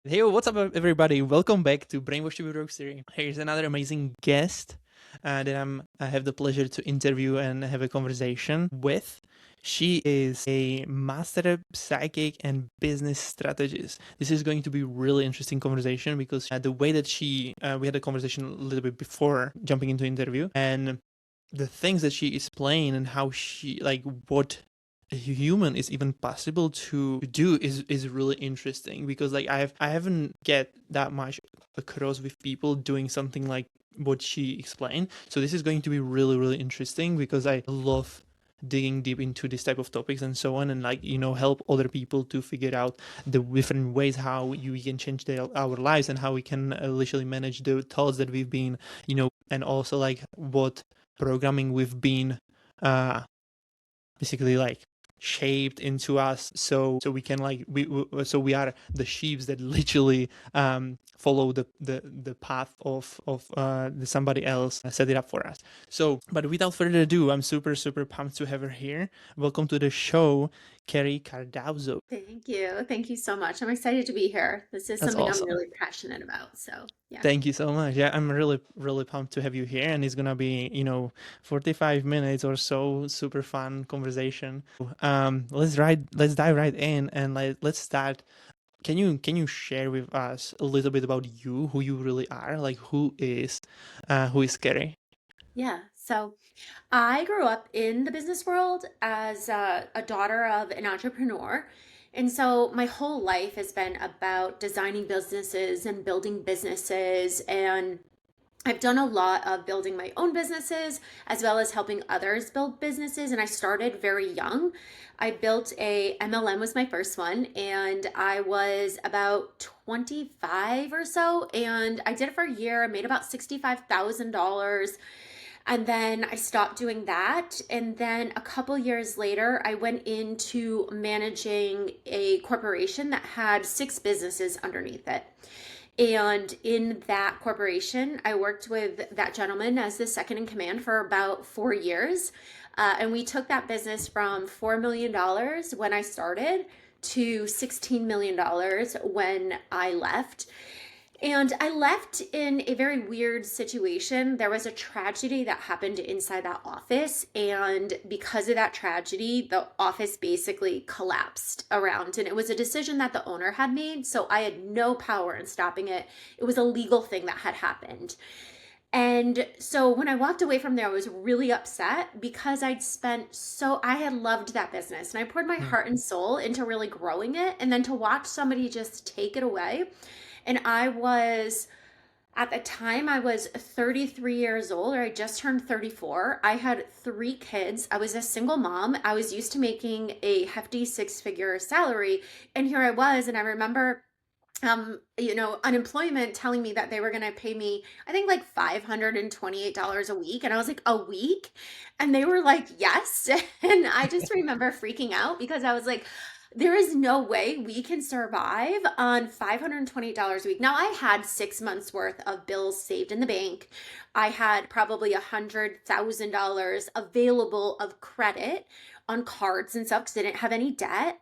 Hey, what's up, everybody? Welcome back to Brainwash to Be Broke series. Here's another amazing guest I have the pleasure to interview and have a conversation with. She is a master psychic and business strategist. This is going to be really interesting conversation because the way that we had a conversation a little bit before jumping into interview, and the things that she explained and how she what a human is even possible to do is really interesting because I haven't get that much across with people doing something like what she explained. So this is going to be really interesting because I love digging deep into this type of topics and so on, and help other people to figure out the different ways how we can change our lives and how we can literally manage the thoughts that we've been, and also like what programming we've been uh basically like shaped into us, so we can so we are the sheeps that literally follow the path of somebody else set it up for us. So but without further ado, I'm super pumped to have her here. Welcome to the show, Carrie Cardozo. Thank you. Thank you so much. I'm excited to be here. This is That's something I'm awesome. really passionate about. So, yeah. Thank you so much. Yeah, I'm really pumped to have you here, and it's gonna be 45 minutes or so, super fun conversation. Let's dive right in, and let's start. Can you share with us a little bit about you, who you really are, like who is Kerry? Yeah. So, I grew up in the business world as a daughter of an entrepreneur. And so, my whole life has been about designing businesses and building businesses. And I've done a lot of building my own businesses as well as helping others build businesses, and I started very young. I built a MLM was my first one, and I was about 25 or so, and I did it for a year. I made about $65,000. And then I stopped doing that. And then a couple years later, I went into managing a corporation that had six businesses underneath it. And in that corporation, I worked with that gentleman as the second in command for about 4 years. And we took that business from $4 million when I started to $16 million when I left. And I left in a very weird situation. There was a tragedy that happened inside that office. And because of that tragedy, the office basically collapsed around. And it was a decision that the owner had made. So I had no power in stopping it. It was a legal thing that had happened. And so when I walked away from there, I was really upset because I had loved that business and I poured my Hmm. heart and soul into really growing it. And then to watch somebody just take it away. And at the time, I was 33 years old, or I just turned 34. I had three kids. I was a single mom. I was used to making a hefty six-figure salary. And here I was, and I remember unemployment telling me that they were going to pay me, I think like $528 a week. And I was like, a week? And they were like, yes. And I just remember freaking out because I was like, there is no way we can survive on $520 a week. Now, I had 6 months worth of bills saved in the bank. I had probably $100,000 available of credit on cards and stuff because I didn't have any debt.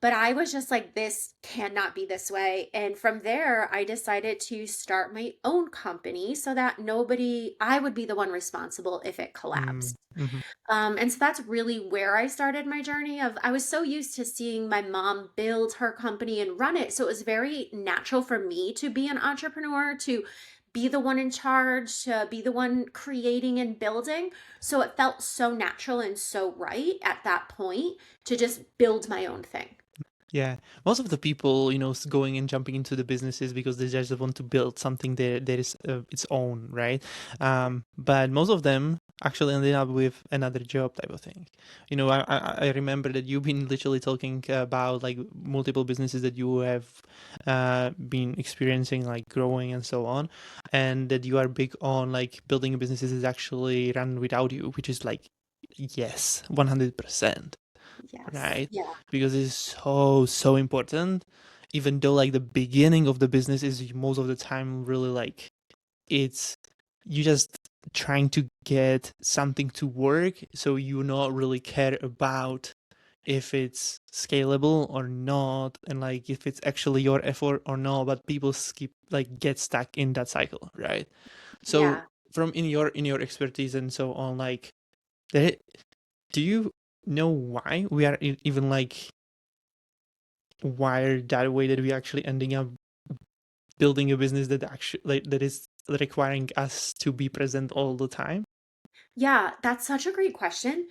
But I was just like, this cannot be this way. And from there, I decided to start my own company so that I would be the one responsible if it Mm, collapsed. mhm. And so that's really where I started my journey of I was so used to seeing my mom build her company and run it. So it was very natural for me to be an entrepreneur, to be the one in charge, to be the one creating and building. So it felt so natural and so right at that point to just build my own thing. Yeah, most of the people, going and jumping into the businesses because they just want to build something that is its own, right? But most of them actually ended up with another job type of thing. I remember that you've been literally talking about like multiple businesses that you have been experiencing, like growing and so on, and that you are big on like building businesses is actually run without you, which is like yes, 100%. Yes. Right? Yeah. Because it's so important. Even though like the beginning of the business is most of the time really like it's you just trying to get something to work, so you not really care about if it's scalable or not, and like if it's actually your effort or not, but people skip, like, get stuck in that cycle, right? So Yeah. from in your expertise and so on, like, there, do you know why we are even like wired that way, that we actually ending up building a business that actually, like, that is requiring us to be present all the time? Yeah, that's such a great question.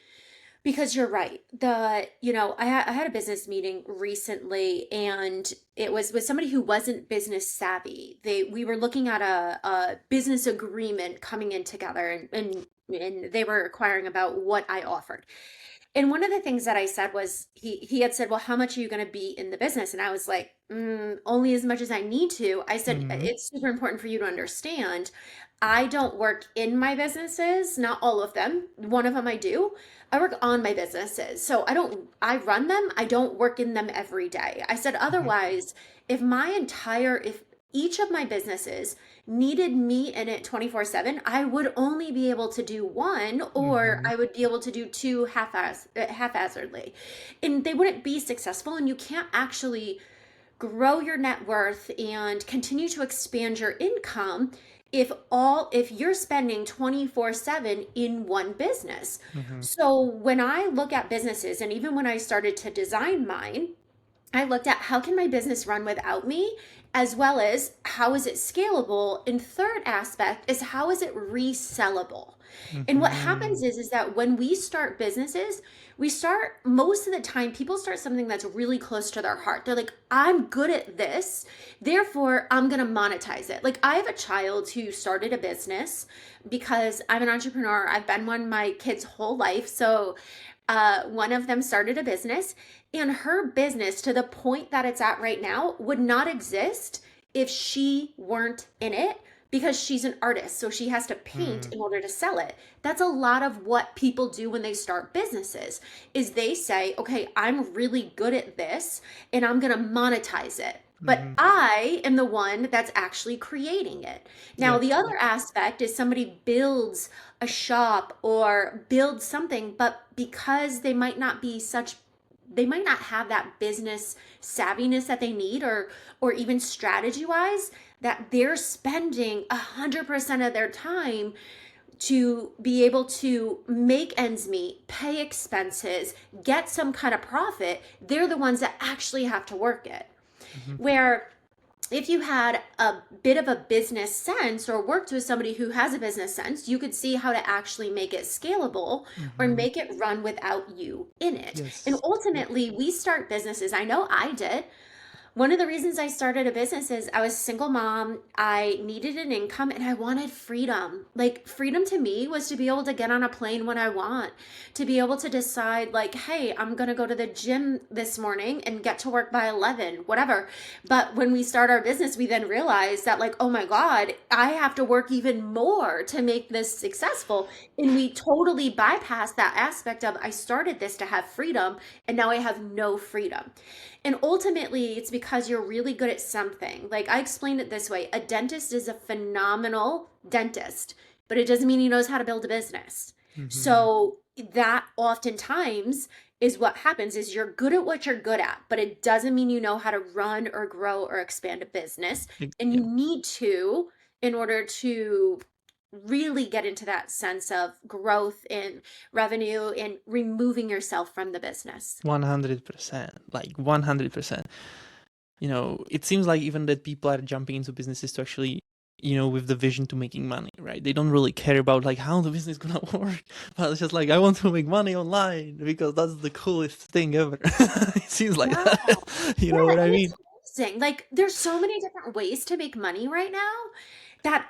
Because you're right. I had a business meeting recently, and it was with somebody who wasn't business savvy. We were looking at a business agreement coming in together, and they were inquiring about what I offered. And one of the things that I said was he had said, "Well, how much are you going to be in the business?" And I was like, "Only as much as I need to." I said, Mm-hmm. "It's super important for you to understand. I don't work in my businesses, not all of them. One of them I do. I work on my businesses. So I run them. I don't work in them every day." I said, Mm-hmm. "Otherwise, if each of my businesses needed me in it 24/7, I would only be able to do one, or Mm-hmm. I would be able to do two haphazardly. And they wouldn't be successful, and you can't actually grow your net worth and continue to expand your income if you're spending 24/7 in one business." Mm-hmm. So when I look at businesses, and even when I started to design mine, I looked at how can my business run without me, as well as how is it scalable, and third aspect is how is it resellable. And what Mm-hmm. happens is that when we start businesses, we start, most of the time people start something that's really close to their heart. They're like, "I'm good at this, therefore I'm going to monetize it." Like, I have a child who started a business because I'm an entrepreneur. I've been one my kids' whole life. So one of them started a business, and her business, to the point that it's at right now, would not exist if she weren't in it, because she's an artist. So she has to paint Mm-hmm. in order to sell it. That's a lot of what people do when they start businesses, is they say, "Okay, I'm really good at this and I'm going to monetize it. But Mm-hmm. I am the one that's actually creating it." Now, Yes. the other aspect is somebody builds a shop or build something, but because they might not have that business savviness that they need, or even strategy wise, that they're spending 100% of their time to be able to make ends meet, pay expenses, get some kind of profit. They're the ones that actually have to work it. Mm-hmm. Where if you had a bit of a business sense, or worked with somebody who has a business sense, you could see how to actually make it scalable, or Mm-hmm. make it run without you in it. And Yes. Yep. ultimately, we start businesses. I know I did. One of the reasons I started a business is I was a single mom. I needed an income and I wanted freedom. Like, freedom to me was to be able to get on a plane when I want, to be able to decide, like, "Hey, I'm going to go to the gym this morning and get to work by 11, whatever." But when we start our business, we then realize that, like, "Oh my God, I have to work even more to make this successful." And we totally bypass that aspect of, I started this to have freedom and now I have no freedom. And ultimately, it's because you're really good at something. Like, I explained it this way: a dentist is a phenomenal dentist, but it doesn't mean he knows how to build a business. Mm-hmm. So, that oftentimes is what happens, is you're good at what you're good at, but it doesn't mean you know how to run or grow or expand a business. And you Yeah. need to, in order to really get into that sense of growth in revenue and removing yourself from the business. 100%. Like 100%. It seems like even that people are jumping into businesses to actually, with the vision to making money, right? They don't really care about like how the business is gonna work, but it's just like, I want to make money online because that's the coolest thing ever. It seems like Yeah. that. You Yeah, know what I and mean? it's amazing. Like, there's so many different ways to make money right now that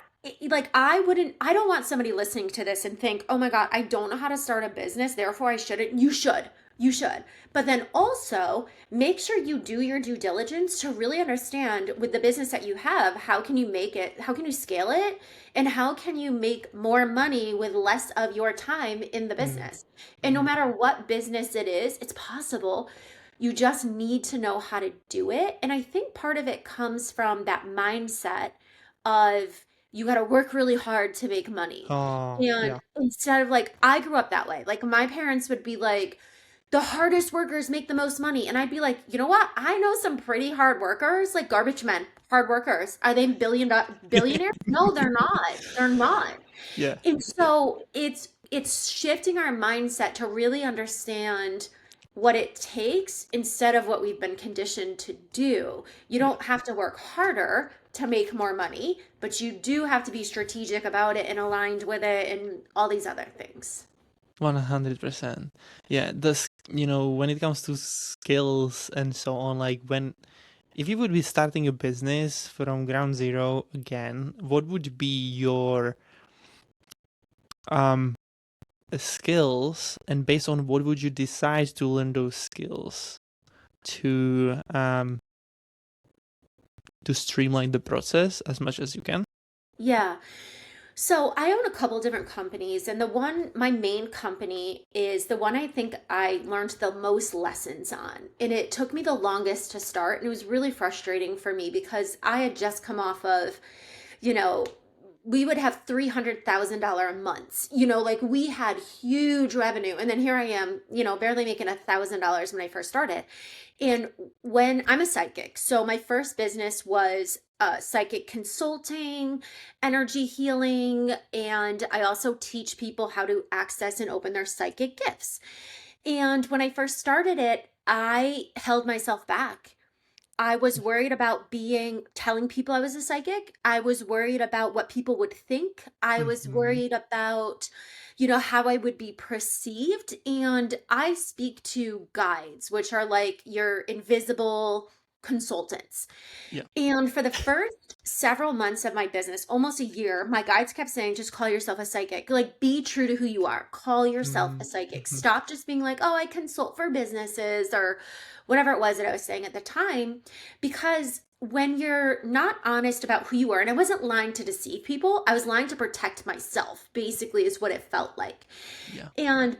like, I don't want somebody listening to this and think, "Oh my God, I don't know how to start a business, therefore I shouldn't." You should. You should. But then also make sure you do your due diligence to really understand, with the business that you have, how can you make it, how can you scale it, and how can you make more money with less of your time in the business. And no Mm-hmm. matter what business it is, it's possible. You just need to know how to do it. And I think part of it comes from that mindset of, you got to work really hard to make money. Oh, And yeah. instead of, like, I grew up that way. Like, my parents would be like, the hardest workers make the most money. And I'd be like, you know what? I know some pretty hard workers, like garbage men, hard workers. Are they billionaires? No, they're not. They're not. Yeah. And Yeah. so it's shifting our mindset to really understand what it takes instead of what we've been conditioned to do. You Yeah. don't have to work harder to make more money, but you do have to be strategic about it and aligned with it and all these other things. 100%. Yeah, when it comes to skills and so on, like if you would be starting a business from ground zero again, what would be your um skills, and based on what would you decide to learn those skills to to streamline the process as much as you can? Yeah. So I own a couple different companies, and my main company is the one I think I learned the most lessons on. And it took me the longest to start, and it was really frustrating for me because I had just come off of, you know, we would have $300,000 months. Like we had huge revenue. And then here I am, barely making $1,000 when I first started. And when I'm a psychic, so my first business was psychic consulting, energy healing, and I also teach people how to access and open their psychic gifts. And when I first started it, I held myself back. I was worried about telling people I was a psychic. I was worried about what people would think. I was Mm-hmm. worried about, how I would be perceived. And I speak to guides, which are like your invisible consultants. Yeah. And for the first several months of my business, almost a year, my guides kept saying, just call yourself a psychic. Like, be true to who you are. Call yourself a psychic. Mm-hmm. Stop just being like, oh, I consult for businesses or whatever it was that I was saying at the time. Because when you're not honest about who you are, and I wasn't lying to deceive people, I was lying to protect myself, basically, is what it felt like. Yeah.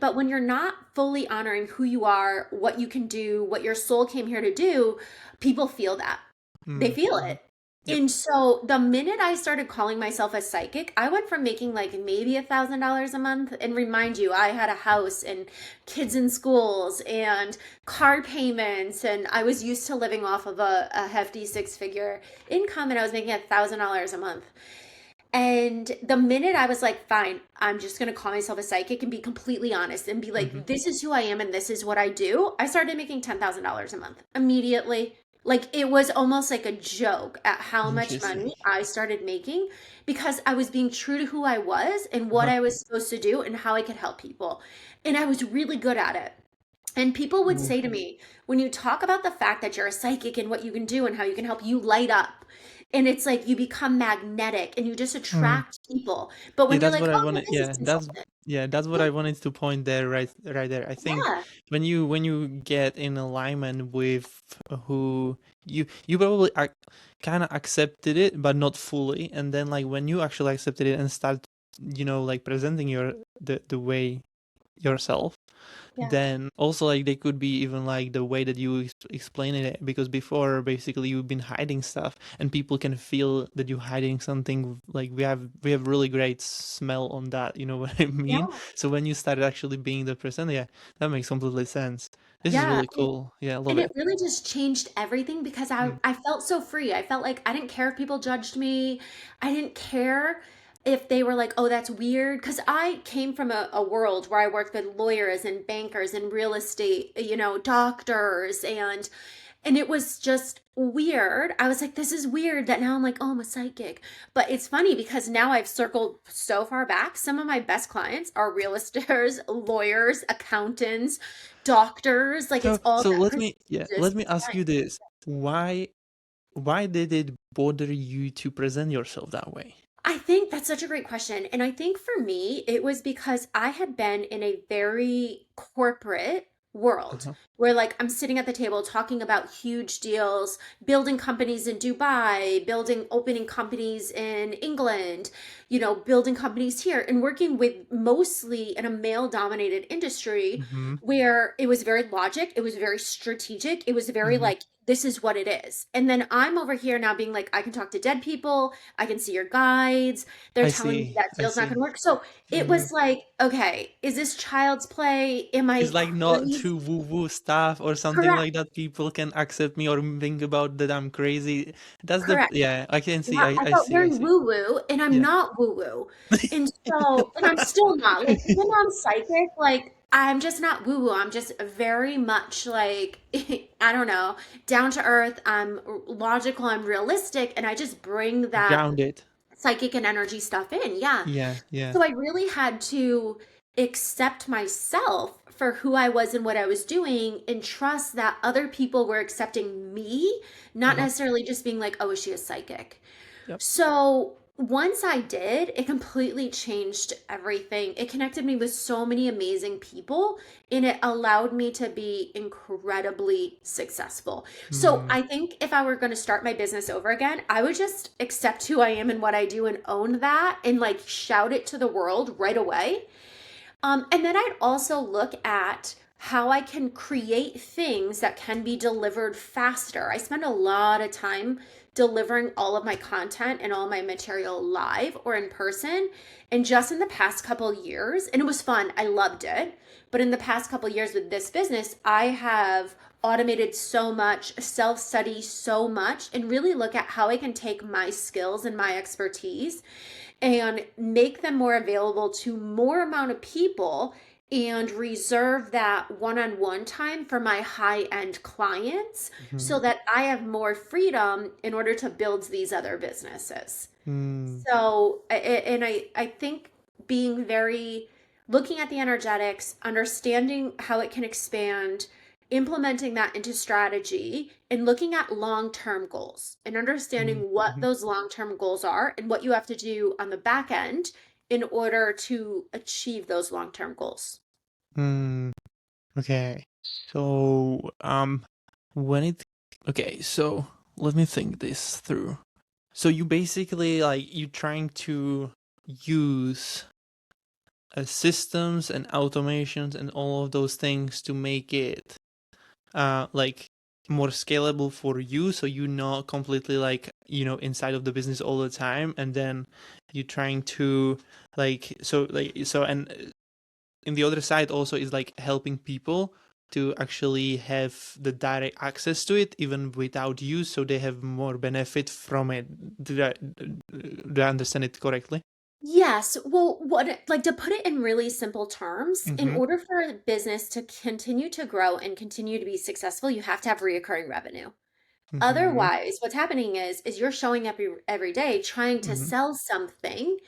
But when you're not fully honoring who you are, what you can do, what your soul came here to do, people feel that. They feel Mm-hmm. it. Yep. And so the minute I started calling myself a psychic, I went from making like maybe $1,000 a month. And remind you, I had a house and kids in schools and car payments. And I was used to living off of a hefty six-figure income, and I was making $1,000 a month. And the minute I was like, fine, I'm just going to call myself a psychic and be completely honest and be Mm-hmm. like, this is who I am and this is what I do, I started making $10,000 a month immediately. Like it was almost like a joke at how much Interesting. money I started making because I was being true to who I was and what Uh-huh. I was supposed to do and how I could help people. And I was really good at it. And people would Cool. say to me, when you talk about the fact that you're a psychic and what you can do and how you can help, you light up. And it's like you become magnetic and you just Mm. attract people. But Yeah, when you're that's like, what I oh, I'm a wanted. business consultant. That's what Yeah, I wanted to point there, right there. I think yeah, when you get in alignment with who you probably kind of accepted it, but not fully. And then like when you actually accepted it and start, like presenting the way yourself, yeah. then also like they could be even like the way that you explain it, because before basically you've been hiding stuff and people can feel that you're hiding something. Like we have really great smell on that, you know what I mean? Yeah. So when you started actually being the person, yeah, that makes completely sense. This is Yeah. really cool. Yeah, I love And it. it really just changed everything because Mm. I felt so free. I felt like I didn't care if people judged me. I didn't care if they were like, oh, that's weird. Because I came from a world where I worked with lawyers and bankers and real estate, doctors, and it was just weird. I was like, this is weird that now I'm like, oh, I'm a psychic. But it's funny because now I've circled so far back. Some of my best clients are real estateurs, lawyers, accountants, doctors. Like it's So all so that let prestigious me ask you client. this. Why did it bother you to present yourself that way? I think that's such a great question. And I think for me, it was because I had been in a very corporate world Uh-huh. where, like, I'm sitting at the table talking about huge deals, building companies in Dubai, opening companies in England, building companies here and working with mostly in a male dominated industry Mm-hmm. where it was very logic, it was very strategic, it was very Mm-hmm. like, this is what it is. And then I'm over here now being like, I can talk to dead people, I can see your guides, they're I telling me see. that I deal's not going see. to work. So it Mm-hmm. was like, okay, is this child's play? Am It's I like not crazy? too woo-woo stuff or something Correct, like that. People can accept me or think about that I'm crazy. That's the, correct. yeah, I can see. Yeah, I I felt see. I very see. woo woo, and I'm Yeah. not woo woo. And I'm still not. Like, even though I'm psychic, like, I'm just not woo woo. I'm just very much like, I don't know, down to earth. I'm logical, I'm realistic, and I just bring that Grounded. psychic and energy stuff in. Yeah. Yeah. Yeah. So I really had to accept myself for who I was and what I was doing and trust that other people were accepting me, not Uh-huh. necessarily just being like, oh, is she a psychic? Yep. So once I did, it completely changed everything. It connected me with so many amazing people and it allowed me to be incredibly successful. So Mm. I think if I were going to start my business over again, I would just accept who I am and what I do and own that and like shout it to the world right away. And then I'd also look at how I can create things that can be delivered faster. I spend a lot of time delivering all of my content and all my material live or in person. And just in the past couple years, and it was fun, I loved it. But in the past couple years with this business, I have automated so much, self study so much, and really look at how I can take my skills and my expertise and make them more available to more amount of people and reserve that one-on-one time for my high-end clients Mm-hmm. so that I have more freedom in order to build these other businesses. Mm. So, and I think being very looking at the energetics, understanding how it can expand, implementing that into strategy, and looking at long-term goals and understanding what Mm-hmm. those long-term goals are and what you have to do on the back end in order to achieve those long-term goals. Mm. Okay. So, when it, okay, so let me think this through. So you basically like you trying to use systems and automations and all of those things to make it like more scalable for you, so you're not completely like inside of the business all the time, and then you're trying to and in the other side also is like helping people to actually have the direct access to it even without you, so they have more benefit from it. Do I understand it correctly? Yes. Well, like to put it in really simple terms, in Mm-hmm. order for a business to continue to grow and continue to be successful, you have to have reoccurring revenue. Mm-hmm. Otherwise, what's happening is you're showing up every day trying to Mm-hmm. sell something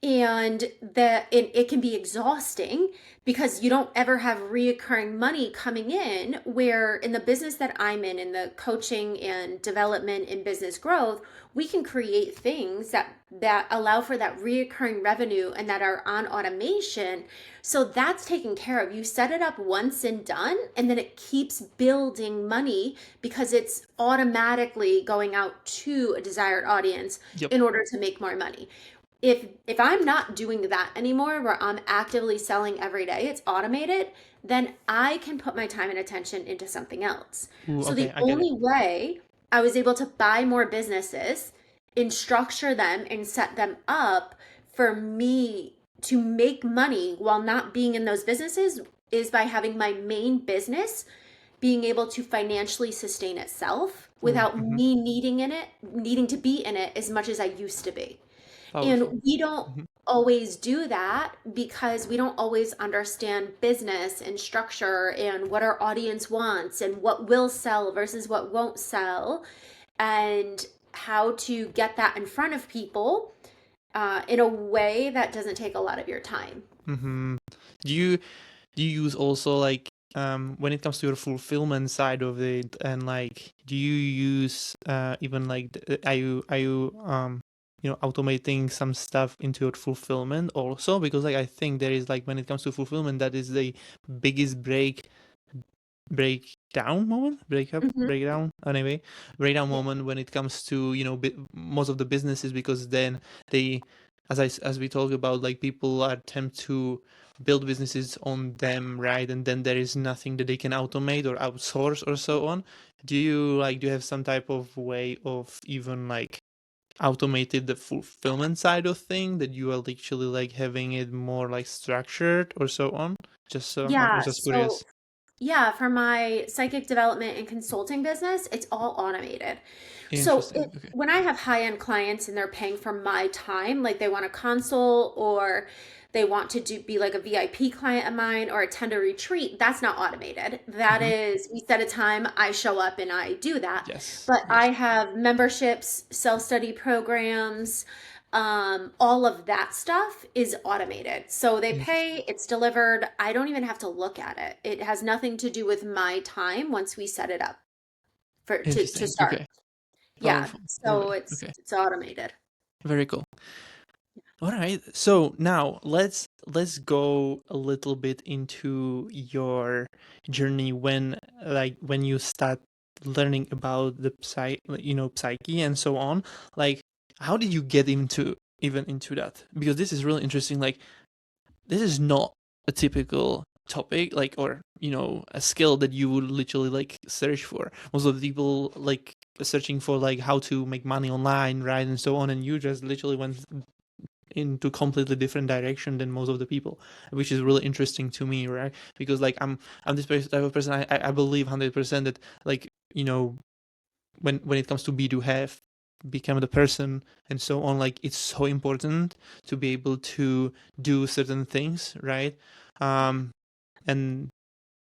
and it can be exhausting because you don't ever have reoccurring money coming in, where in the business that I'm in the coaching and development and business growth, we can create things that allow for that reoccurring revenue and that are on automation. So that's taken care of. You set it up once and done, and then it keeps building money because it's automatically going out to a desired audience Yep. in order to make more money. If I'm not doing that anymore, where I'm actively selling every day, it's automated, then I can put my time and attention into something else. Ooh, So okay, the I get it. only way I was able to buy more businesses and structure them and set them up for me to make money while not being in those businesses is by having my main business being able to financially sustain itself Ooh, without mm-hmm. me needing to be in it as much as I used to be. Powerful. And we don't Mm-hmm. always do that because we don't always understand business and structure and what our audience wants and what will sell versus what won't sell, and how to get that in front of people in a way that doesn't take a lot of your time. Mm-hmm. Do you use also like when it comes to your fulfillment side of it, and like do you use even like are you automating some stuff into your fulfillment also? Because like I think there is like when it comes to fulfillment, that is the biggest breakdown moment, Mhm. breakdown anyway, breakdown moment when it comes to most of the businesses, because then they as we talk about, like people attempt to build businesses on them, right? And then there is nothing that they can automate or outsource or so on. Do you have some type of way of even like automated the fulfillment side of thing, that you are literally like having it more like structured or so on? Just so I'm Yeah, just so curious. yeah, for my psychic development and consulting business, it's all automated. So Interesting. Okay. when I have high-end clients and they're paying for my time, like they want a consult or they want to be like a VIP client of mine or attend a retreat, that's not automated. That Hmm. is, we set a time, I show up and I do that. Yes. But I Yes. have memberships, self-study programs, all of that stuff is automated. So they Interesting. pay, it's delivered. I don't even have to look at it. It has nothing to do with my time once we set it up for to Interesting. start. Okay. Yeah, Powerful. so Really. it's Okay. it's automated. Very cool. All right. So now let's go a little bit into your journey when you start learning about the psyche and so on. Like, how did you get into even into that? Because this is really interesting. Like, this is not a typical topic, like, or a skill that you would literally like search for. Most of the people like searching for like how to make money online, right, and so on, and you just literally went into completely different direction than most of the people, which is really interesting to me, right? Because like I'm this type of person. I believe 100% that, like, when it comes to be to have become the person and so on, like it's so important to be able to do certain things, right? And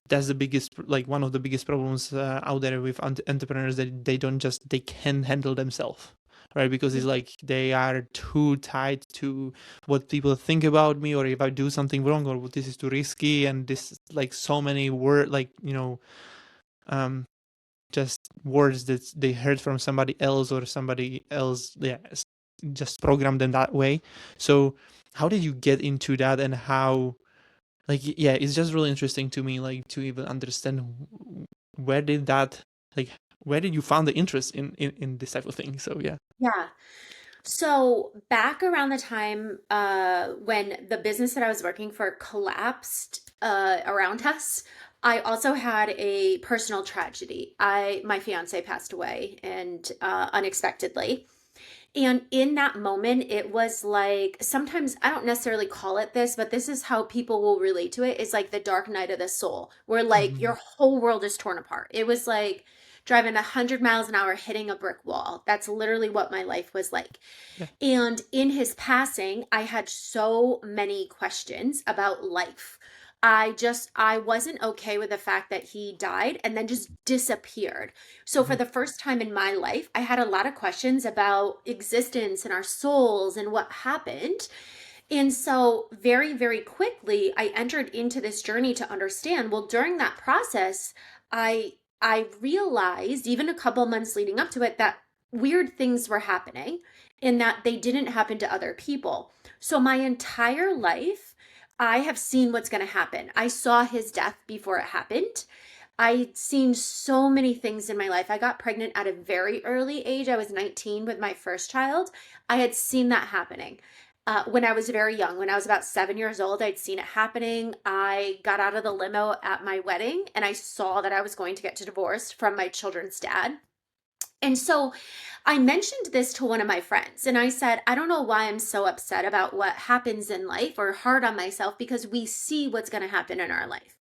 that's the biggest, like one of the biggest problems out there with entrepreneurs, that they can't handle themselves, right? Because it's like they are too tied to what people think about me, or if I do something wrong, or this is too risky, and this, like, so many word, like, um just words that they heard from somebody else, or somebody else, yeah, just programmed them that way. So how did you get into that, and how, like, yeah, it's just really interesting to me, like, to even understand where did that, like, where did you find the interest in this type of thing? So yeah. Yeah. So back around the time when the business that I was working for collapsed around us, I also had a personal tragedy. My fiance passed away and unexpectedly. And in that moment, it was like sometimes I don't necessarily call it this, but this is how people will relate to it. It's like the dark night of the soul, where like Hmm. your whole world is torn apart. It was like driving 100 miles an hour hitting a brick wall. That's literally what my life was like. Yeah. And in his passing, I had so many questions about life. I wasn't okay with the fact that he died and then just disappeared. So for Hmm. the first time in my life, I had a lot of questions about existence and our souls and what happened. And so very, very quickly, I entered into this journey to understand. Well, during that process, I realized even a couple months leading up to it that weird things were happening and that they didn't happen to other people. So my entire life, I have seen what's going to happen. I saw his death before it happened. I'd seen so many things in my life. I got pregnant at a very early age. I was 19 with my first child. I had seen that happening. When I was very young, when I was about 7 years old, I'd seen it happening. I got out of the limo at my wedding and I saw that I was going to get divorced from my children's dad. And so I mentioned this to one of my friends and I said, I don't know why I'm so upset about what happens in life or hard on myself because we see what's going to happen in our life.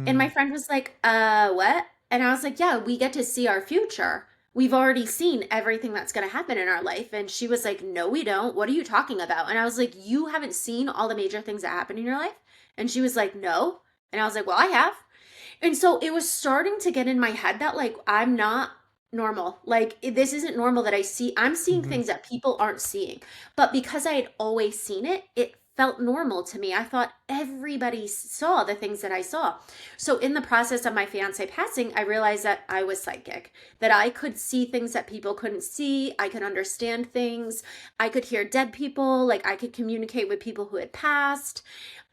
And my Mm. friend was like, what? And I was like, yeah, we get to see our future. We've already seen everything that's going to happen in our life. And she was like, no, we don't. What are you talking about? And I was like, you haven't seen all the major things that happen in your life? And she was like, no. And I was like, well, I have. And so it was starting to get in my head that like I'm not normal. Like this isn't normal that I see. I'm seeing Hmm. things that people aren't seeing. But because I had always seen it, it felt normal to me. I thought everybody saw the things that I saw. So in the process of my fiance passing, I realized that I was psychic, that I could see things that people couldn't see. I could understand things. I could hear dead people. Like I could communicate with people who had passed.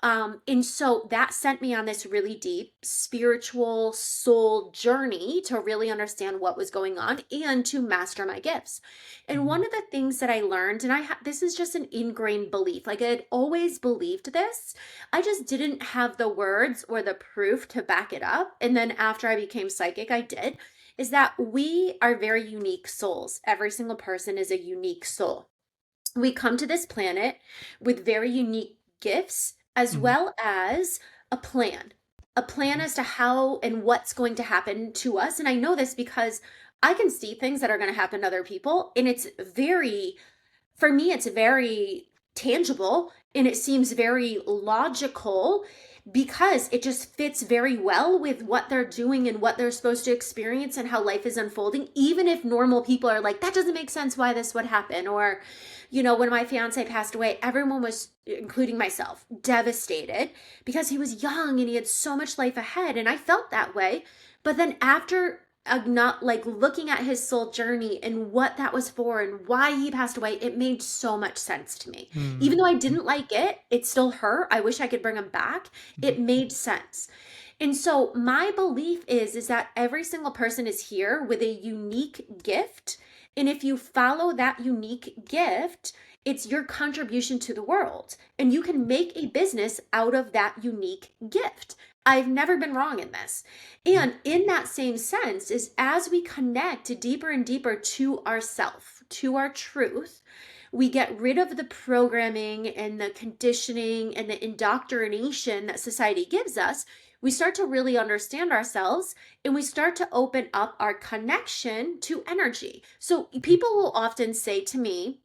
And so that sent me on this really deep spiritual soul journey to really understand what was going on and to master my gifts. And Mm-hmm. one of the things that I learned, and this is just an ingrained belief, like I had always believed this, I just didn't have the words or the proof to back it up. And then after I became psychic, I did, is that we are very unique souls. Every single person is a unique soul. We come to this planet with very unique gifts as Mm-hmm. well as a plan. A plan as to how and what's going to happen to us. And I know this because I can see things that are going to happen to other people. And it's very, for me, it's very tangible and it seems very logical because it just fits very well with what they're doing and what they're supposed to experience and how life is unfolding. Even if normal people are like, that doesn't make sense why this would happen. Or, when my fiance passed away, everyone was, including myself, devastated because he was young and he had so much life ahead. And I felt that way. But then after not like looking at his soul journey and what that was for and why he passed away, it made so much sense to me. Even though I didn't like it, it still hurt. I wish I could bring him back. Mm-hmm. It made sense. And so my belief is that every single person is here with a unique gift. And if you follow that unique gift, it's your contribution to the world. And you can make a business out of that unique gift. I've never been wrong in this. And in that same sense is as we connect deeper and deeper to ourself, to our truth, we get rid of the programming and the conditioning and the indoctrination that society gives us. We start to really understand ourselves and we start to open up our connection to energy. So people will often say to me,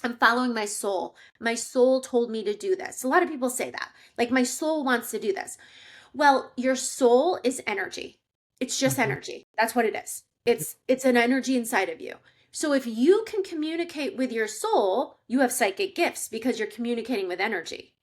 I'm following my soul. My soul told me to do this. A lot of people say that. Like, my soul wants to do this. Well, your soul is energy. It's just Mm-hmm. energy. That's what it is. Yep. It's an energy inside of you. So if you can communicate with your soul, you have psychic gifts because you're communicating with energy.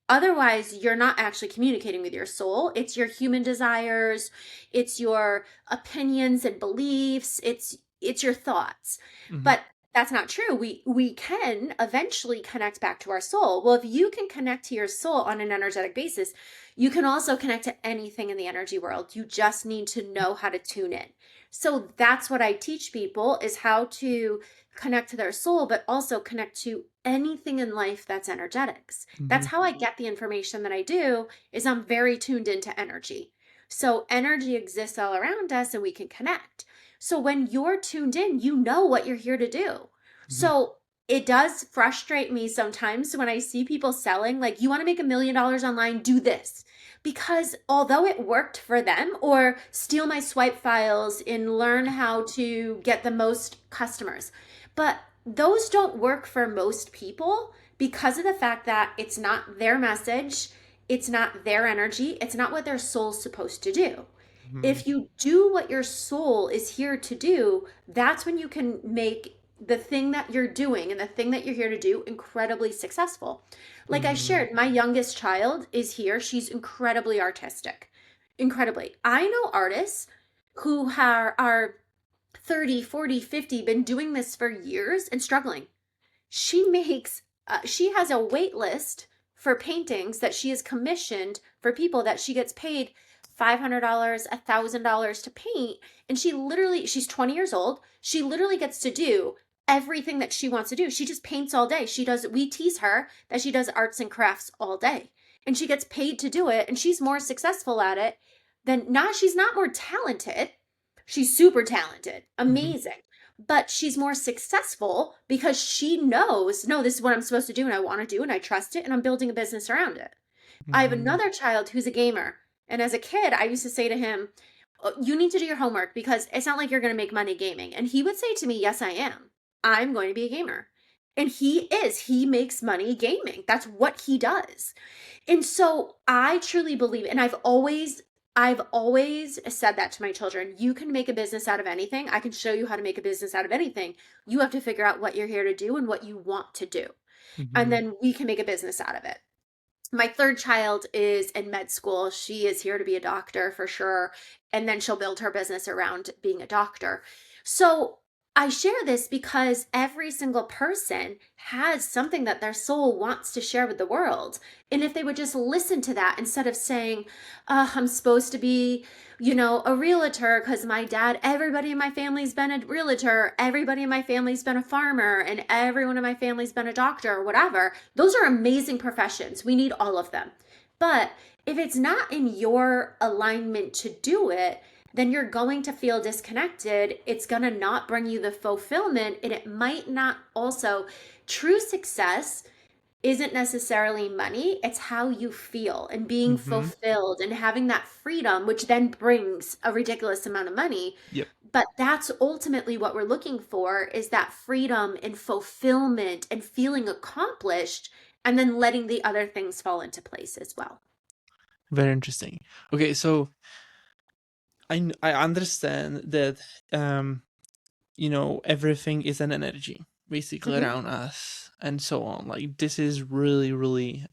Otherwise, you're not actually communicating with your soul. It's your human desires, it's your opinions and beliefs, it's your thoughts. Mm-hmm. But that's not true. We can eventually connect back to our soul. Well, if you can connect to your soul on an energetic basis, you can also connect to anything in the energy world. You just need to know how to tune in. So that's what I teach people is how to connect to their soul, but also connect to anything in life that's energetics. Mm-hmm. That's how I get the information that I do is I'm very tuned into energy. So energy exists all around us and we can connect. So when you're tuned in, you know what you're here to do. Mm-hmm. So it does frustrate me sometimes when I see people selling, like, you want to make $1 million online, do this. Because although it worked for them, or steal my swipe files and learn how to get the most customers, but those don't work for most people because of the fact that it's not their message, it's not their energy, it's not what their soul's supposed to do. Mm-hmm. If you do what your soul is here to do, that's when you can make the thing that you're doing and the thing that you're here to do incredibly successful. Like I Mm-hmm. shared, my youngest child is here. She's incredibly artistic. Incredibly. I know artists who are 30, 40, 50, been doing this for years and struggling. She has a wait list for paintings that she has commissioned for people that she gets paid $500, $1,000 to paint. And she's 20 years old. She literally gets to do everything that she wants to do. She just paints all day. We tease her that she does arts and crafts all day. And she gets paid to do it. And she's more successful at it she's not more talented. She's super talented, Mm-hmm. amazing. But she's more successful because she knows, no, this is what I'm supposed to do and I want to do and I trust it and I'm building a business around it. I have Mm-hmm. another child who's a gamer. And as a kid, I used to say to him, you need to do your homework because it's not like you're going to make money gaming. And he would say to me, yes, I am. I'm going to be a gamer. And he is. He makes money gaming. That's what he does. And so I truly believe, and I've always said that to my children. You can make a business out of anything. I can show you how to make a business out of anything. You have to figure out what you're here to do and what you want to do. And Mm-hmm. then we can make a business out of it. My third child is in med school. She is here to be a doctor for sure. And then she'll build her business around being a doctor. So I share this because every single person has something that their soul wants to share with the world. And if they would just listen to that instead of saying, I'm supposed to be, a realtor because my dad, everybody in my family's been a realtor, everybody in my family's been a farmer, and everyone in my family's been a doctor or whatever. Those are amazing professions. We need all of them. But if it's not in your alignment to do it, then you're going to feel disconnected. It's going to not bring you the fulfillment, and it might not also. True success isn't necessarily money, it's how you feel and being Mm-hmm. fulfilled and having that freedom, which then brings a ridiculous amount of money. Yep. But that's ultimately what we're looking for, is that freedom and fulfillment and feeling accomplished, and then letting the other things fall into place as well. Very interesting. Okay, so I understand that everything is an energy basically Mhm. around us and so on. Like this is really, really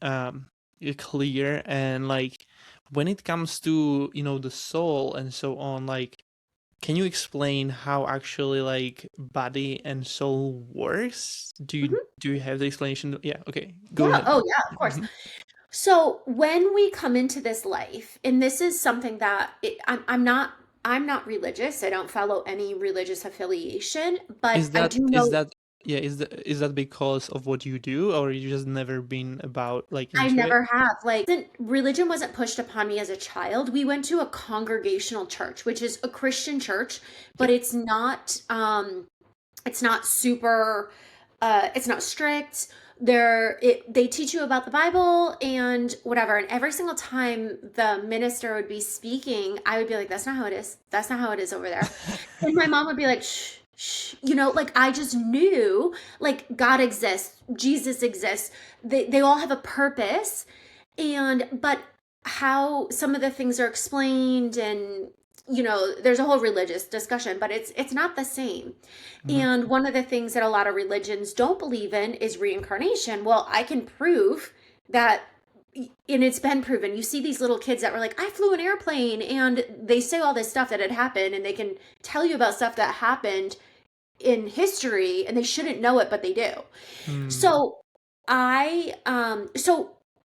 clear. And like when it comes to, the soul and so on, like can you explain how actually like body and soul works? Mhm. Do you have the explanation? Yeah, okay. Go Yeah. ahead. Oh, yeah, of course. Mhm. So when we come into this life, and this is something that I'm not religious. I don't follow any religious affiliation, but Is I that do is know that yeah, is that because of what you do, or you just never been about like I into it? never have. Religion wasn't pushed upon me as a child. We went to a congregational church, which is a Christian church, but Yep. it's not super it's not strict. They teach you about the Bible and whatever, and every single time the minister would be speaking, I would be like, that's not how it is, that's not how it is over there. And my mom would be like, shh, shh, like I just knew, like, God exists, Jesus exists, they all have a purpose. But how some of the things are explained, and there's a whole religious discussion, but it's not the same. Mhm. And one of the things that a lot of religions don't believe in is reincarnation. Well, I can prove that, and it's been proven. You see these little kids that were like, I flew an airplane, and they say all this stuff that had happened, and they can tell you about stuff that happened in history, and they shouldn't know it, but they do. Mm. So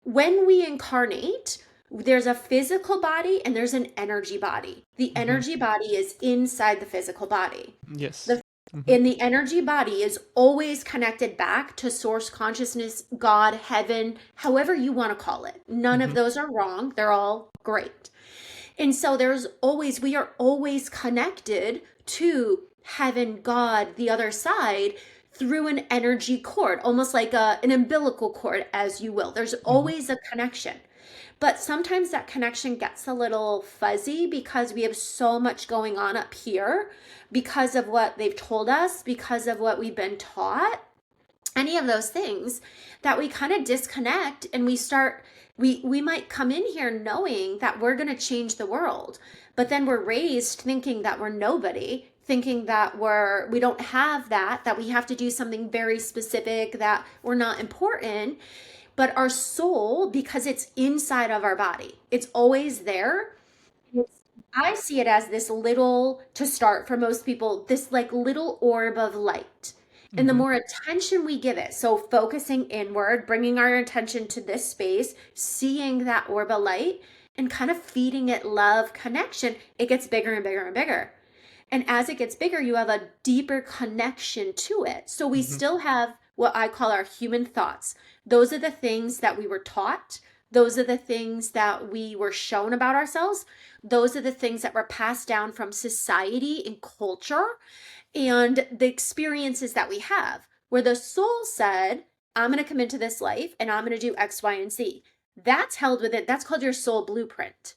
when we incarnate, there's a physical body and there's an energy body. The Mhm. energy body is inside the physical body. Yes. The Mhm. and the energy body is always connected back to source consciousness, God, heaven, however you want to call it. None of Mhm. those are wrong. They're all great. And so we are always connected to heaven, God, the other side, through an energy cord, almost like an umbilical cord, as you will. There's Mhm. always a connection. But sometimes that connection gets a little fuzzy because we have so much going on up here, because of what they've told us, because of what we've been taught, any of those things, that we kind of disconnect, and we might come in here knowing that we're going to change the world, but then we're raised thinking that we're nobody, thinking that we don't have that we have to do something very specific, that we're not important. But our soul, because it's inside of our body, it's always there. I see it as this little, to start for most people, this like little orb of light. And the Mhm. more attention we give it, so focusing inward, bringing our attention to this space, seeing that orb of light, and kind of feeding it love, connection, it gets bigger and bigger and bigger. And as it gets bigger, you have a deeper connection to it. So we Mhm. still have what I call our human thoughts. Those are the things that we were taught. Those are the things that we were shown about ourselves. Those are the things that were passed down from society and culture, and the experiences that we have. Where the soul said, I'm going to come into this life and I'm going to do X, Y, and Z. That's held within, that's called your soul blueprint.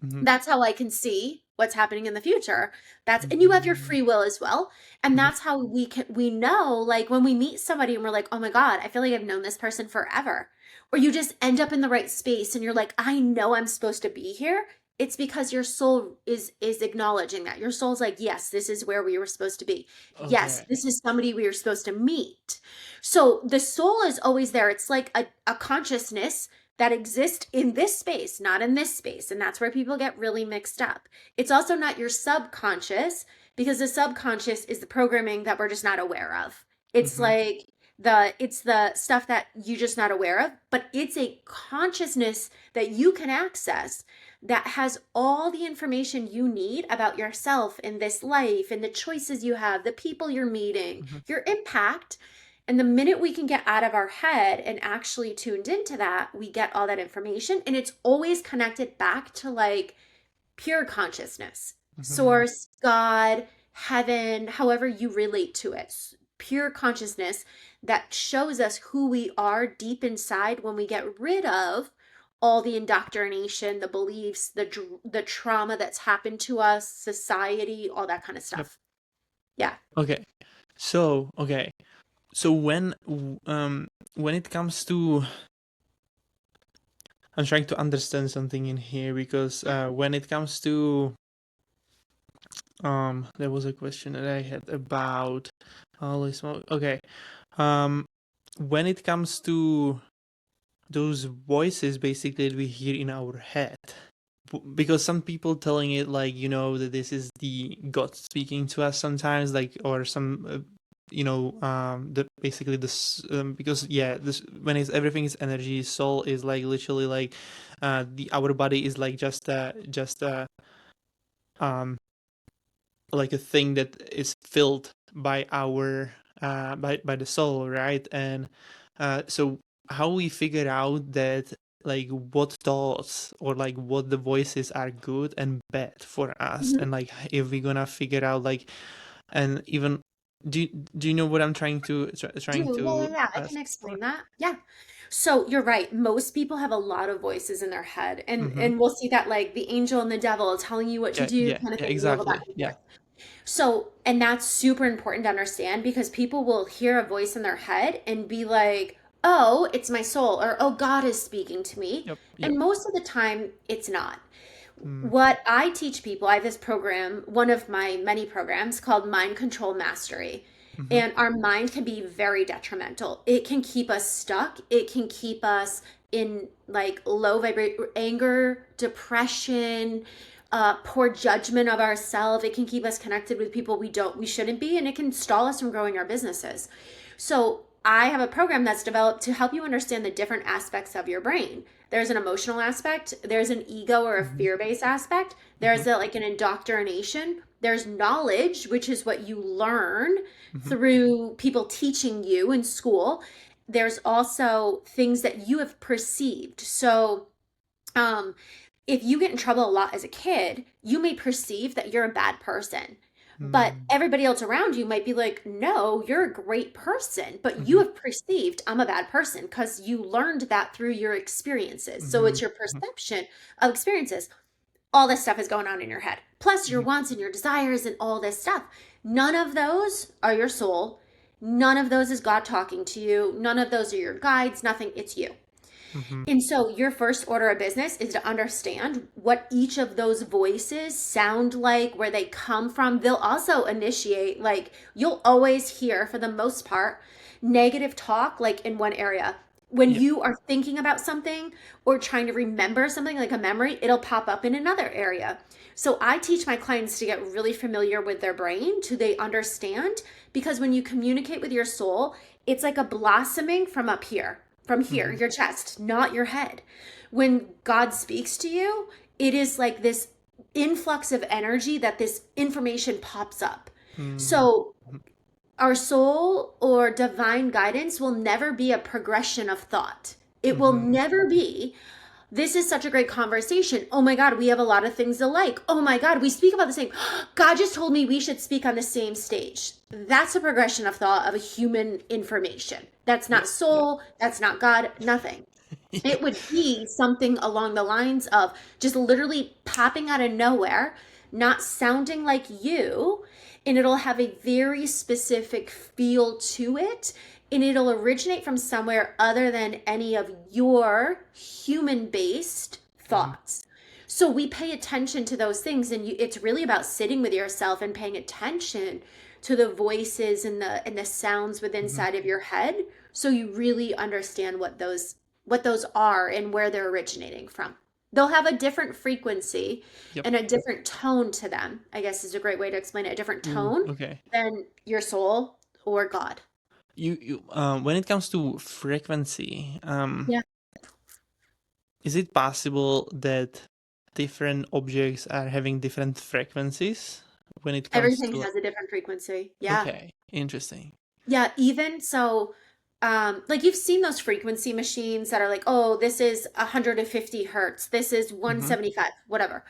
Mhm. That's how I can see what's happening in the future. And you have your Mhm. free will as well. And Mhm. that's how we know, like when we meet somebody and we're like, oh my God, I feel like I've known this person forever. Or you just end up in the right space and you're like, I know I'm supposed to be here. It's because your soul is acknowledging that. Your soul's like, yes, this is where we were supposed to be. Yes, Okay. this is somebody we were supposed to meet. So the soul is always there. It's like a consciousness that exist in this space, not in this space. And that's where people get really mixed up. It's also not your subconscious, because the subconscious is the programming that we're just not aware of. It's Mm-hmm. like it's the stuff that you're just not aware of, but it's a consciousness that you can access that has all the information you need about yourself in this life and the choices you have, the people you're meeting, Mm-hmm. your impact. And the minute we can get out of our head and actually tuned into that, we get all that information. And it's always connected back to like pure consciousness, Mm-hmm. source, God, heaven, however you relate to it. Pure consciousness that shows us who we are deep inside when we get rid of all the indoctrination, the beliefs, the trauma that's happened to us, society, all that kind of Yep. stuff. Yeah. Okay. Okay. So when it comes to, I'm trying to understand something in here, because when it comes to there was a question that I had about holy smoke. Okay. Um when it comes to those voices basically that we hear in our head, because some people telling it like, that this is the God speaking to us sometimes, like, or some the basically this because yeah, this when it's everything is energy, soul is like literally like the our body is like just um like a thing that is filled by our by the soul, right? And so how we figure out that, like, what thoughts or like what the voices are good and bad for us, Mhm. and like if we're gonna figure out like, and even do you know what I'm trying Do yeah, to yeah, yeah. I ask can for? explain that. Yeah. So you're right. Most people have a lot of voices in their head, and Mm-hmm. we'll see that like the angel and the devil telling you what to Yeah, do, yeah, kind of yeah, thing. We go back exactly. and Yeah. forth. So, and that's super important to understand because people will hear a voice in their head and be like, "Oh, it's my soul," or "Oh, God is speaking to me," Yep, yep. and most of the time, it's not. Mm-hmm. What I teach people, I have this program, one of my many programs called Mind Control Mastery. Mm-hmm. And our mind can be very detrimental. It can keep us stuck. It can keep us in like low vibrate anger, depression, poor judgment of ourselves. It can keep us connected with people we shouldn't be, and it can stall us from growing our businesses. So I have a program that's developed to help you understand the different aspects of your brain. There's an emotional aspect, there's an ego or a Mm-hmm. fear-based aspect, Mm-hmm. there's like an indoctrination, there's knowledge, which is what you learn Mm-hmm. through people teaching you in school. There's also things that you have perceived. So, um, if you get in trouble a lot as a kid, you may perceive that you're a bad person. But everybody else around you might be like, no, you're a great person. But you Mm-hmm. have perceived I'm a bad person because you learned that through your experiences. So Mm-hmm. it's your perception of experiences. All this stuff is going on in your head. Plus your wants and your desires and all this stuff. None of those are your soul. None of those is God talking to you. None of those are your guides. Nothing. It's you. Mm-hmm. And so your first order of business is to understand what each of those voices sound like, where they come from. They'll also initiate, like, you'll always hear, for the most part, negative talk, like in one area. When Yeah. you are thinking about something or trying to remember something like a memory, it'll pop up in another area. So I teach my clients to get really familiar with their brain, to they understand, because when you communicate with your soul, it's like a blossoming from here, Mm-hmm. your chest, not your head. When God speaks to you, it is like this influx of energy that this information pops up. Mm-hmm. So our soul or divine guidance will never be a progression of thought. It will Mm-hmm. never be, this is such a great conversation. Oh my God, we have a lot of things alike. Oh my God, we speak about the same. God just told me we should speak on the same stage. That's a progression of thought of a human information. That's Yeah. not Yeah. soul. That's not God, nothing. It would be something along the lines of just literally popping out of nowhere, not sounding like you, and it'll have a very specific feel to it, and it'll originate from somewhere other than any of your human-based Mm-hmm. thoughts. So we pay attention to those things, and it's really about sitting with yourself and paying attention to the voices and the sounds within Mm-hmm. inside of your head, so you really understand what those are and where they're originating from. They'll have a different frequency Yep. and a different tone to them, I guess is a great way to explain it, a different Ooh, tone okay. than your soul or God. When it comes to frequency, Yeah. is it possible that different objects are having different frequencies when it comes Everything to has a different frequency. Yeah. okay, interesting. Yeah, even so, like you've seen those frequency machines that are like, oh, this is 150 hertz, this is Hmm. 175, whatever.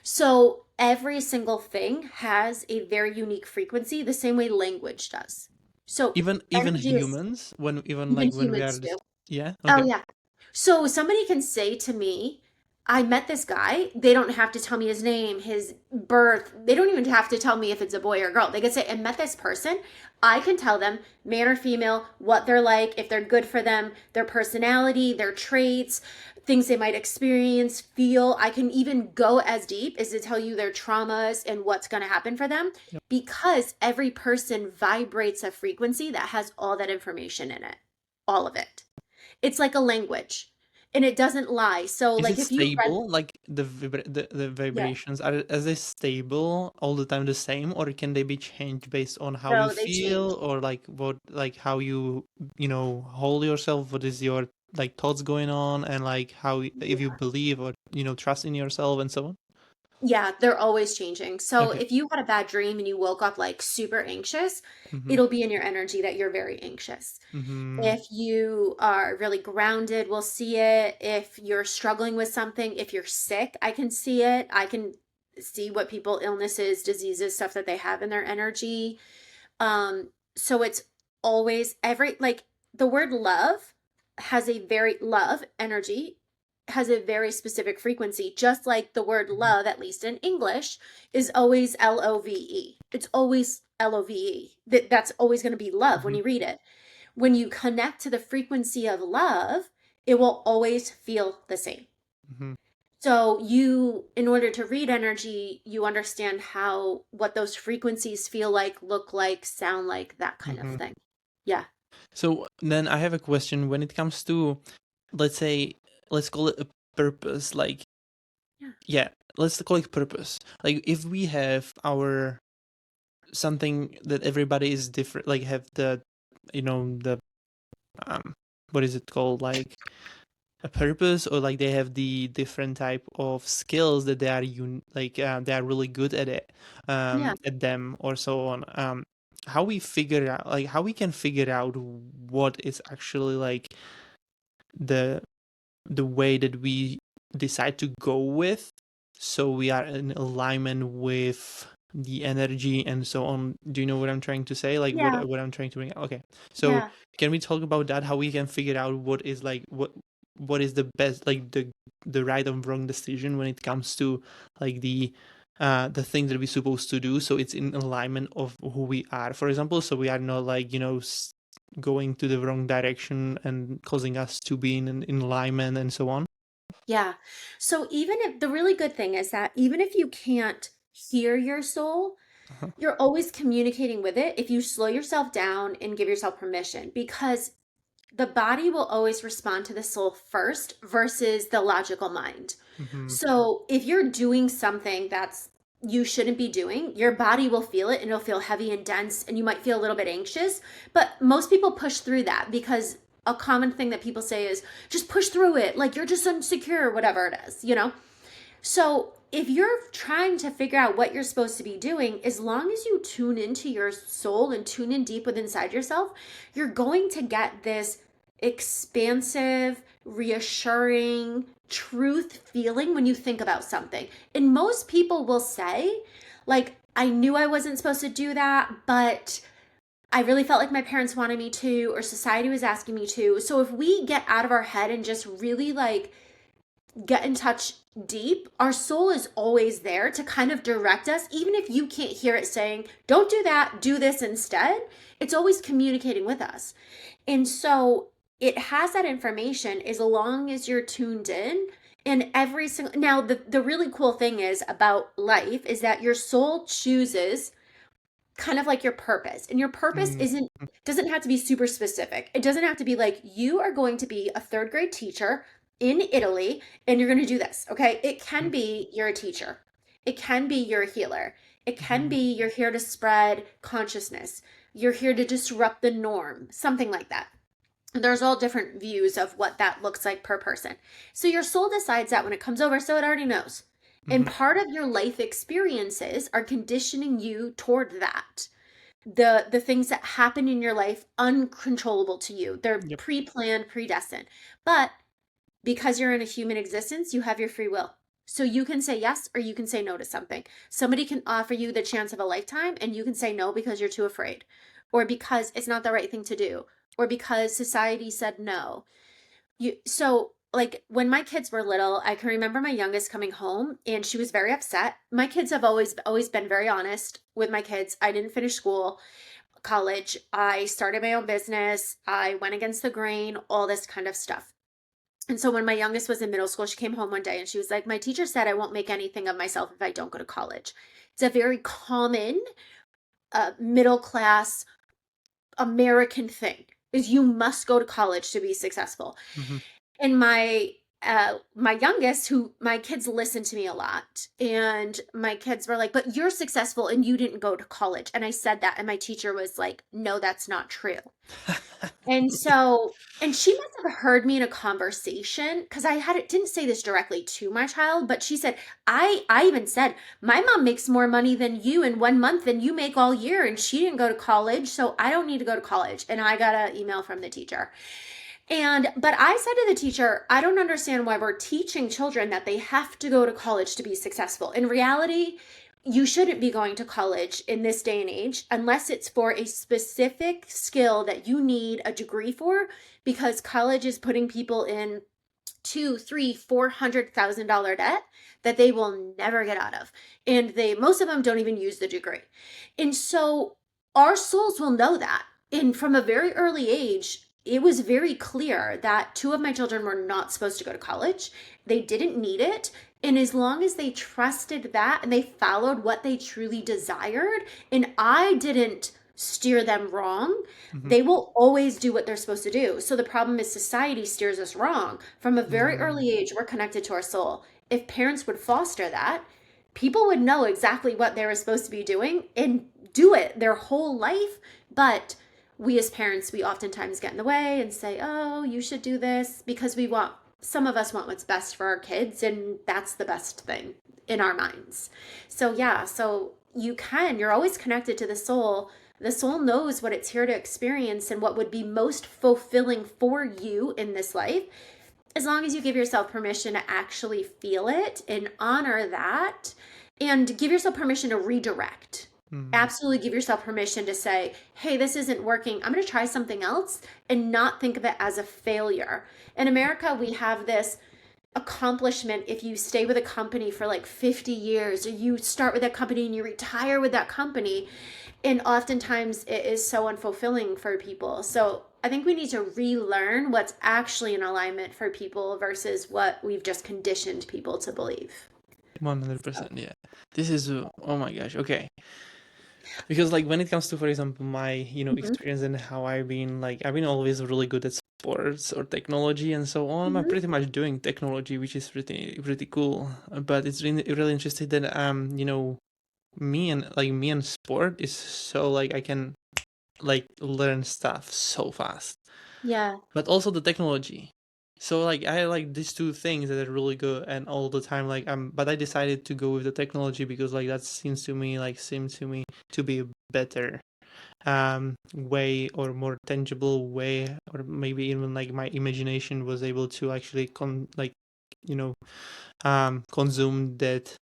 So every single thing has a very unique frequency, the same way language does. So Even energy is humans, when even even like when we humans are do. yeah, Oh okay. yeah. So somebody can say to me, I met this guy. They don't have to tell me his name, his birth. They don't even have to tell me if it's a boy or girl. They could say, I met this person. I can tell them, man or female, what they're like, if they're good for them, their personality, their traits, things they might experience, feel. I can even go as deep as to tell you their traumas and what's going to happen for them Yep. because every person vibrates a frequency that has all that information in it, all of it. It's like a language and it doesn't lie. So Is like it if you read, stable? Like the yeah, vibrations are they stable all the time the same, or can they be changed based on how you no, they change. feel, or like what like how you know hold yourself? What is your like thoughts going on, and like how if you believe or trust in yourself and so on? Yeah, they're always changing. So Okay. if you had a bad dream and you woke up like super anxious, Mm-hmm. it'll be in your energy that you're very anxious. Mm-hmm. If you are really grounded, we'll see it. If you're struggling with something, if you're sick, I can see it. I can see what people illnesses, diseases, stuff that they have in their energy. So it's always every like the word love has a very love energy has a very specific frequency, just like the word Mm-hmm. love, at least in English, is always Love. It's always Love. That's always going to be love when Mm-hmm. you read it. When you connect to the frequency of love, it will always feel the same. Mm-hmm. So you, in order to read energy, you understand how what those frequencies feel like, look like, sound like, that kind of Mm-hmm. thing. Yeah. So then I have a question when it comes to, let's say, let's call it a purpose. Like, Yeah. yeah, let's call it purpose. Like, if we have our something that everybody is different, like have the um, what is it called? Like a purpose, or like they have the different type of skills that they are they are really good at it, Yeah. at them or so on. How we figure out, like how we can figure out what is actually like the the way that we decide to go with, so we are in alignment with the energy and so on. Do you know what I'm trying to say, like Yeah. what I'm trying to bring? Okay, so Yeah. can we talk about that, how we can figure out what is like what is the best, like the right and wrong decision when it comes to like the things that we're supposed to do, so it's in alignment of who we are, for example, so we are not like going to the wrong direction and causing us to be in alignment and so on. Yeah. So even if the really good thing is that even if you can't hear your soul, Uh-huh. you're always communicating with it if you slow yourself down and give yourself permission because the body will always respond to the soul first versus the logical mind. Mm-hmm. So if you're doing something that's you shouldn't be doing, your body will feel it and it'll feel heavy and dense and you might feel a little bit anxious. But most people push through that because a common thing that people say is just push through it, like you're just insecure, whatever it is. So if you're trying to figure out what you're supposed to be doing, as long as you tune into your soul and tune in deep within inside yourself, you're going to get this expansive, reassuring, truth feeling when you think about something. And most people will say, like, I knew I wasn't supposed to do that, but I really felt like my parents wanted me to, or society was asking me to. So if we get out of our head and just really like get in touch deep, our soul is always there to kind of direct us, even if you can't hear it saying, don't do that, do this instead. It's always communicating with us. And so it has that information as long as you're tuned in. And every single now, the really cool thing is about life is that your soul chooses kind of like your purpose. And your purpose Mm, isn't doesn't have to be super specific. It doesn't have to be like you are going to be a third grade teacher in Italy and you're going to do this, okay? It can mhm, be you're a teacher. It can be you're a healer. It can mhm. be you're here to spread consciousness. You're here to disrupt the norm, something like that. There's all different views of what that looks like per person. So your soul decides that when it comes over, so it already knows. And Mhm. part of your life experiences are conditioning you toward that. The things that happen in your life uncontrollable to you. They're Yep. pre-planned, predestined. But because you're in a human existence, you have your free will. So you can say yes or you can say no to something. Somebody can offer you the chance of a lifetime and you can say no because you're too afraid or because it's not the right thing to do or because society said no. So like when my kids were little, I can remember my youngest coming home and she was very upset. My kids have always been very honest with my kids. I didn't finish school, college. I started my own business. I went against the grain, all this kind of stuff. And so when my youngest was in middle school, she came home one day and she was like, "My teacher said I won't make anything of myself if I don't go to college." It's a very common middle class American thing is you must go to college to be successful. Mhm. And my youngest, who my kids listen to me a lot, and my kids were like, "But you're successful and you didn't go to college." And I said that, and my teacher was like, "No, that's not true." And so, and she must have heard me in a conversation because I had it didn't say this directly to my child, but she said, I even said, "My mom makes more money than you in 1 month than you make all year, and she didn't go to college, so I don't need to go to college." And I got an email from the teacher. But I said to the teacher, "I don't understand why we're teaching children that they have to go to college to be successful. In reality, you shouldn't be going to college in this day and age unless it's for a specific skill that you need a degree for, because college is putting people in two, three, $400,000 debt that they will never get out of. And most of them don't even use the degree. And so our souls will know that. And from a very early age, it was very clear that two of my children were not supposed to go to college. They didn't need it. And as long as they trusted that and they followed what they truly desired, and I didn't steer them wrong, Mhm. they will always do what they're supposed to do. So the problem is society steers us wrong. From a very Mm. early age, we're connected to our soul. If parents would foster that, people would know exactly what they were supposed to be doing and do it their whole life. But we as parents, we oftentimes get in the way and say, "Oh, you should do this," because some of us want what's best for our kids, and that's the best thing in our minds. So, yeah, so you're always connected to the soul. The soul knows what it's here to experience and what would be most fulfilling for you in this life, as long as you give yourself permission to actually feel it and honor that, and give yourself permission to redirect. Mm. Absolutely give yourself permission to say, "Hey, this isn't working. I'm going to try something else," and not think of it as a failure. In America, we have this accomplishment if you stay with a company for like 50 years, or you start with that company and you retire with that company. And oftentimes it is so unfulfilling for people. So I think we need to relearn what's actually in alignment for people versus what we've just conditioned people to believe. 100%. Yeah. This is oh my gosh. Okay. Because like when it comes to, for example, my Mhm. experience and how I've been always really good at sports or technology and so on. I'm Mhm. pretty much doing technology, which is pretty cool. But it's really interesting that me and sport is so like I can like learn stuff so fast. Yeah. But also the technology. So like I like these two things that are really good and all the time like but I decided to go with the technology because like that seems to me to be a better way or more tangible way, or maybe even like my imagination was able to actually you know consume that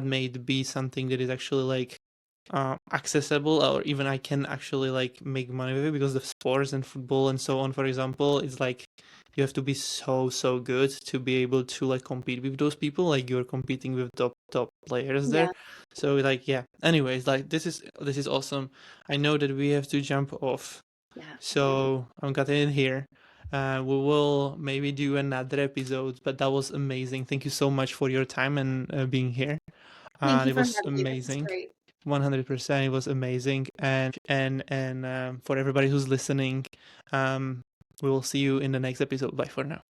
may be something that is actually like accessible, or even I can actually like make money with it, because the sports and football and so on, for example, it's like you have to be so good to be able to like compete with those people, like you're competing with top players there. Yeah. So like yeah, anyways, like this is awesome. I know that we have to jump off, Yeah. so I'm cutting it here. We will maybe do another episode, but that was amazing. Thank you so much for your time and being here. Thank you It for was having me. This was amazing. great. 100%. It was amazing. And for everybody who's listening, we will see you in the next episode. Bye for now.